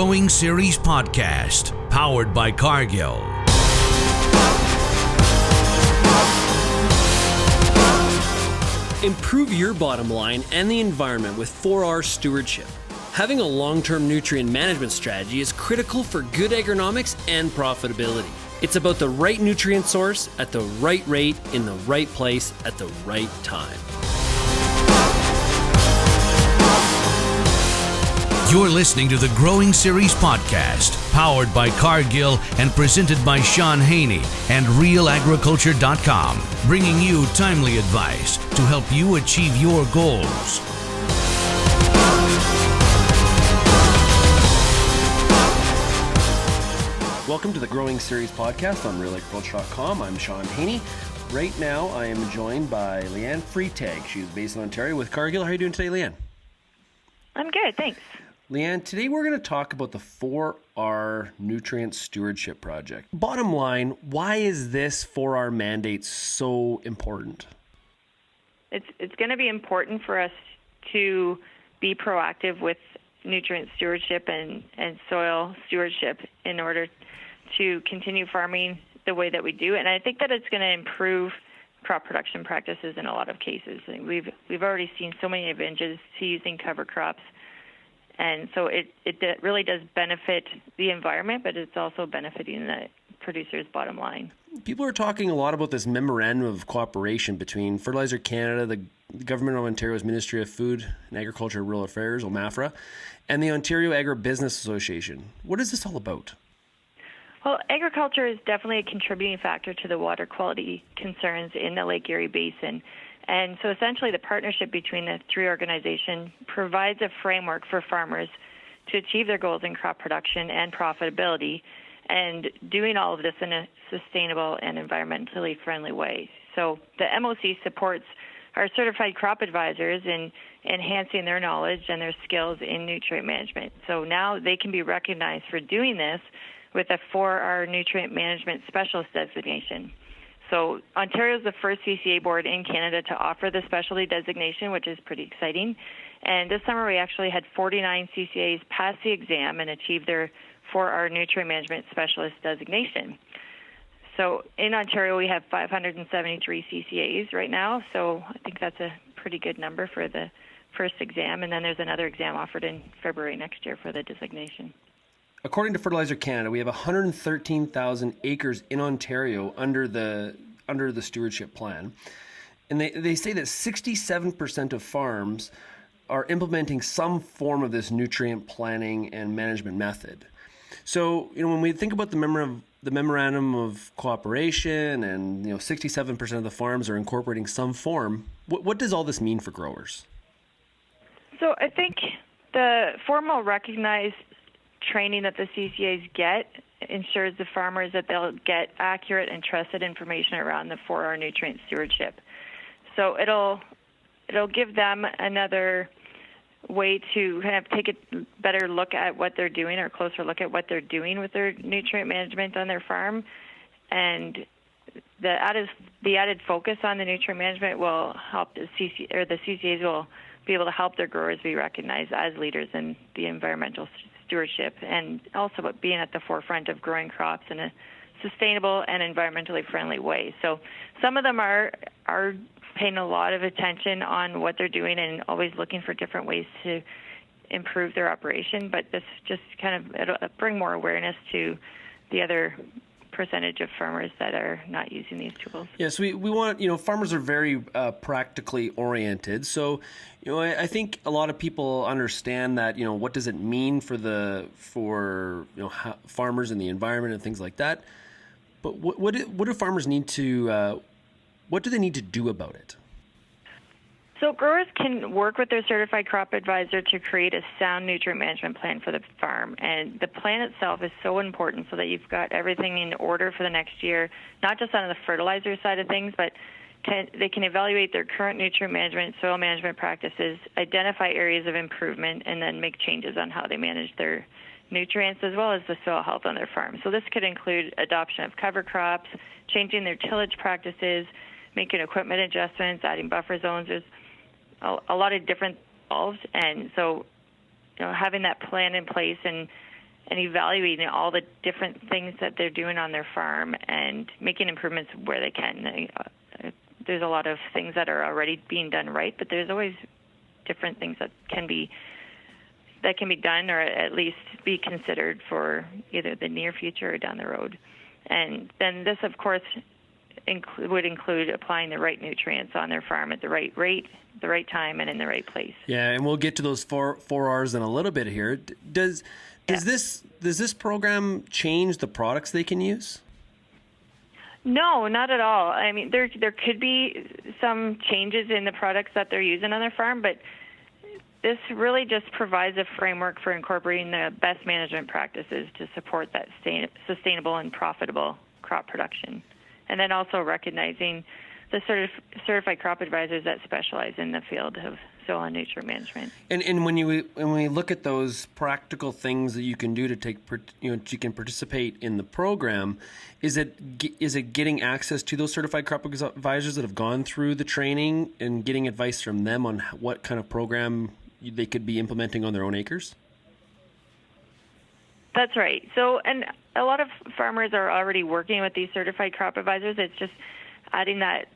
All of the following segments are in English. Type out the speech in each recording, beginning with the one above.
Growing Series podcast, powered by Cargill. Improve your bottom line and the environment with 4R stewardship. Having a long-term nutrient management strategy is critical for good agronomics and profitability. It's about the right nutrient source at the right rate in the right place at the right time. You're listening to the Growing Series podcast, powered by Cargill and presented by Shaun Haney and RealAgriculture.com, bringing you timely advice to help you achieve your goals. Welcome to the Growing Series podcast on RealAgriculture.com. I'm Shaun Haney. Right now, I am joined by Leanne Freitag. She's based in Ontario with Cargill. How are you doing today, Leanne? I'm good, thanks. Leanne, today we're going to talk about the 4R Nutrient Stewardship Project. Bottom line, why is this 4R mandate so important? It's going to be important for us to be proactive with nutrient stewardship and soil stewardship in order to continue farming the way that we do. And I think that it's going to improve crop production practices in a lot of cases. And we've already seen so many advantages to using cover crops. And so it really does benefit the environment, but it's also benefiting the producer's bottom line. People are talking a lot about this Memorandum of Cooperation between Fertilizer Canada, the Government of Ontario's Ministry of Food and Agriculture and Rural Affairs, OMAFRA, and the Ontario Agribusiness Association. What is this all about? Well, agriculture is definitely a contributing factor to the water quality concerns in the Lake Erie Basin. And so essentially the partnership between the three organizations provides a framework for farmers to achieve their goals in crop production and profitability, and doing all of this in a sustainable and environmentally friendly way. So the MOC supports our certified crop advisors in enhancing their knowledge and their skills in nutrient management. So now they can be recognized for doing this with a 4R Nutrient Management Specialist designation. So Ontario is the first CCA board in Canada to offer the specialty designation, which is pretty exciting. And this summer we actually had 49 CCAs pass the exam and achieve their 4R Nutrient Management Specialist designation. So in Ontario we have 573 CCAs right now, so I think that's a pretty good number for the first exam. And then there's another exam offered in February next year for the designation. According to Fertilizer Canada, we have 113,000 acres in Ontario under the stewardship plan. And they say that 67% of farms are implementing some form of this nutrient planning and management method. So, when we think about the Memorandum of Cooperation and, 67% of the farms are incorporating some form, what does all this mean for growers? So I think the formal recognized training that the CCAs get ensures the farmers that they'll get accurate and trusted information around the 4R nutrient stewardship. So it'll give them another way to kind of take a better look at what they're doing, or a closer look at what they're doing with their nutrient management on their farm. And the added focus on the nutrient management will help the CCAs will be able to help their growers be recognized as leaders in the environmental stewardship, and also being at the forefront of growing crops in a sustainable and environmentally friendly way. So some of them are paying a lot of attention on what they're doing and always looking for different ways to improve their operation, but this just it'll bring more awareness to the other percentage of farmers that are not using these tools. Yes, we want, farmers are very practically oriented. So, I think a lot of people understand that, what does it mean for farmers and the environment and things like that. But what do farmers need to, what do they need to do about it? So growers can work with their certified crop advisor to create a sound nutrient management plan for the farm. And the plan itself is so important so that you've got everything in order for the next year, not just on the fertilizer side of things, but they can evaluate their current nutrient management, soil management practices, identify areas of improvement, and then make changes on how they manage their nutrients as well as the soil health on their farm. So this could include adoption of cover crops, changing their tillage practices, making equipment adjustments, adding buffer zones. There's a lot of different involved, and so having that plan in place and and evaluating all the different things that they're doing on their farm and making improvements where they can. There's a lot of things that are already being done right, but there's always different things that can be done, or at least be considered for either the near future or down the road. And then this, of course, would include applying the right nutrients on their farm at the right rate, the right time, and in the right place. Yeah, and we'll get to those four R's in a little bit here. Does this program change the products they can use? No, not at all. I mean, there could be some changes in the products that they're using on their farm, but this really just provides a framework for incorporating the best management practices to support that sustainable and profitable crop production. And then also recognizing the certified crop advisors that specialize in the field of soil and nutrient management. And when we look at those practical things that you can do to you can participate in the program, is it getting access to those certified crop advisors that have gone through the training and getting advice from them on what kind of program they could be implementing on their own acres? That's right. So, and a lot of farmers are already working with these certified crop advisors. It's just adding that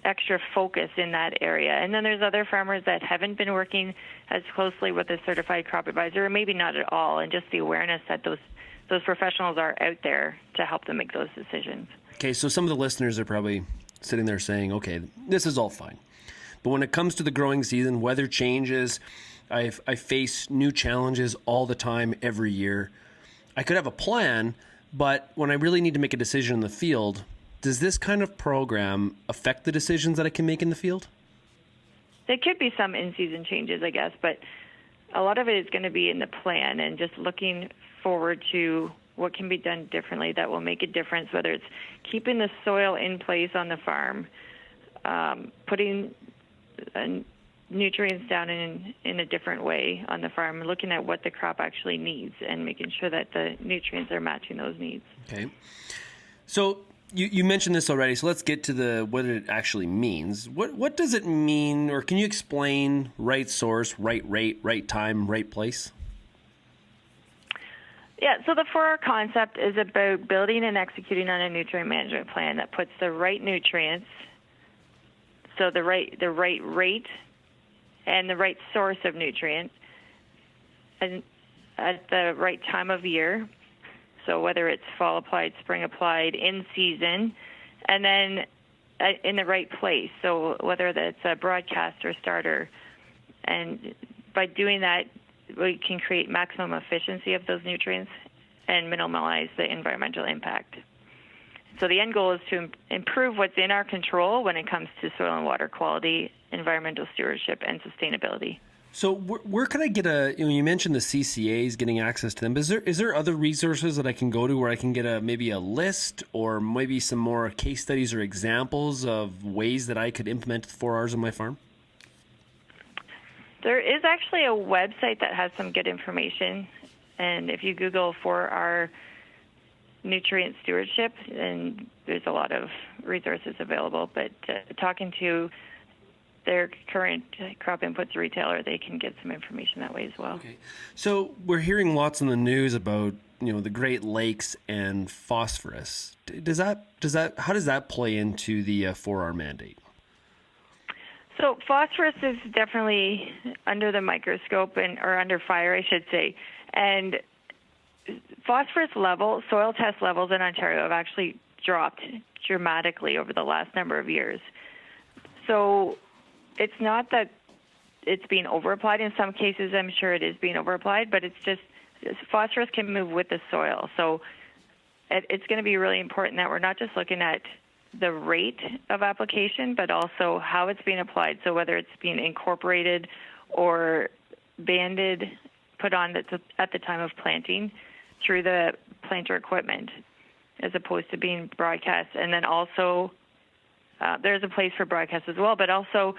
extra focus in that area. And then there's other farmers that haven't been working as closely with a certified crop advisor, or maybe not at all, and just the awareness that those professionals are out there to help them make those decisions. Okay, so some of the listeners are probably sitting there saying, okay, this is all fine. But when it comes to the growing season, weather changes. I face new challenges all the time, every year. I could have a plan, but when I really need to make a decision in the field, does this kind of program affect the decisions that I can make in the field? There could be some in-season changes, I guess, but a lot of it is going to be in the plan and just looking forward to what can be done differently that will make a difference, whether it's keeping the soil in place on the farm, putting nutrients down in a different way on the farm, looking at what the crop actually needs and making sure that the nutrients are matching those needs. Okay. So you mentioned this already, so let's get to what it actually means. What does it mean, or can you explain right source, right rate, right time, right place? Yeah, so the 4R concept is about building and executing on a nutrient management plan that puts the right nutrients, so the right rate and the right source of nutrients, and at the right time of year. So whether it's fall applied, spring applied, in season, and then in the right place. So whether that's a broadcast or starter. And by doing that, we can create maximum efficiency of those nutrients and minimize the environmental impact. So the end goal is to improve what's in our control when it comes to soil and water quality, environmental stewardship, and sustainability. So where can I get you mentioned the CCAs, getting access to them. Is there other resources that I can go to where I can get maybe a list or maybe some more case studies or examples of ways that I could implement the 4Rs on my farm? There is actually a website that has some good information. And if you Google 4R Nutrient Stewardship, and there's a lot of resources available, but talking to their current crop inputs retailer, they can get some information that way as well. Okay. So we're hearing lots in the news about the Great Lakes and phosphorus. How does that play into the 4R mandate? So phosphorus is definitely under the microscope or under fire, I should say. And phosphorus soil test levels in Ontario have actually dropped dramatically over the last number of years. So it's not that it's being overapplied. In some cases, I'm sure it is being overapplied, but it's just phosphorus can move with the soil. So it's going to be really important that we're not just looking at the rate of application, but also how it's being applied. So whether it's being incorporated or banded, put on at the time of planting through the planter equipment, as opposed to being broadcast. And then also there's a place for broadcast as well, but also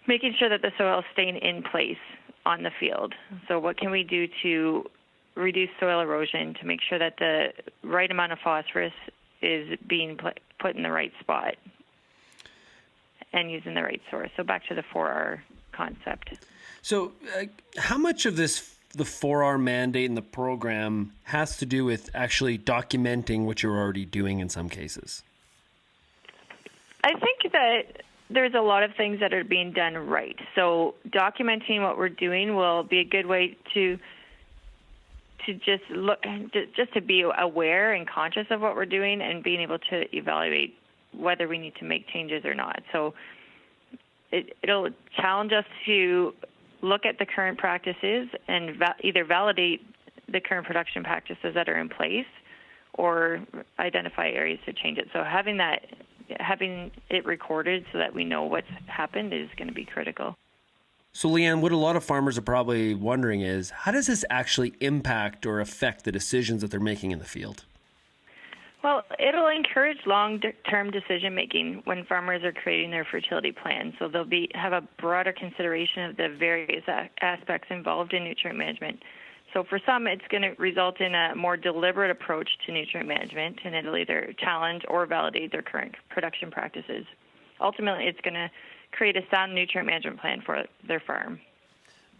making sure that the soil is staying in place on the field. So what can we do to reduce soil erosion to make sure that the right amount of phosphorus is being put in the right spot and using the right source? So back to the 4R concept. So how much of this the 4R mandate and the program has to do with actually documenting what you're already doing in some cases? I think that there's a lot of things that are being done right. So documenting what we're doing will be a good way to just to be aware and conscious of what we're doing and being able to evaluate whether we need to make changes or not. So it'll challenge us to look at the current practices and either validate the current production practices that are in place or identify areas to change it. So having it recorded so that we know what's happened is going to be critical. So Leanne, what a lot of farmers are probably wondering is, how does this actually impact or affect the decisions that they're making in the field? Well, it'll encourage long-term decision-making when farmers are creating their fertility plans. So they'll have a broader consideration of the various aspects involved in nutrient management. So for some, it's going to result in a more deliberate approach to nutrient management, and it'll either challenge or validate their current production practices. Ultimately, it's going to create a sound nutrient management plan for their farm.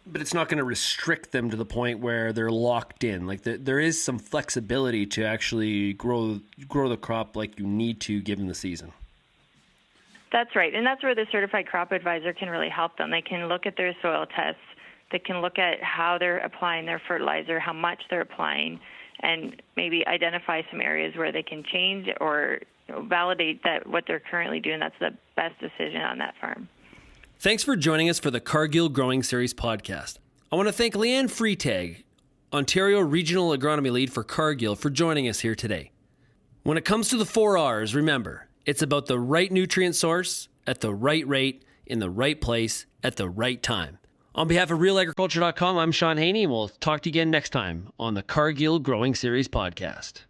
But it's not going to restrict them to the point where they're locked in. Like there is some flexibility to actually grow the crop like you need to given the season. That's right, and that's where the certified crop advisor can really help them. They can look at their soil tests. They can look at how they're applying their fertilizer, how much they're applying, and maybe identify some areas where they can change or validate that what they're currently doing, that's the best decision on that farm. Thanks for joining us for the Cargill Growing Series podcast. I want to thank Leanne Freitag, Ontario Regional Agronomy Lead for Cargill, for joining us here today. When it comes to the 4 R's, remember, it's about the right nutrient source, at the right rate, in the right place, at the right time. On behalf of RealAgriculture.com, I'm Shaun Haney, and we'll talk to you again next time on the Cargill Growing Series podcast.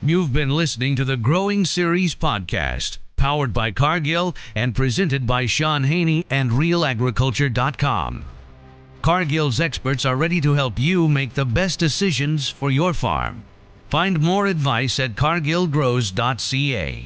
You've been listening to the Growing Series podcast, powered by Cargill and presented by Shaun Haney and RealAgriculture.com. Cargill's experts are ready to help you make the best decisions for your farm. Find more advice at cargillgrows.ca.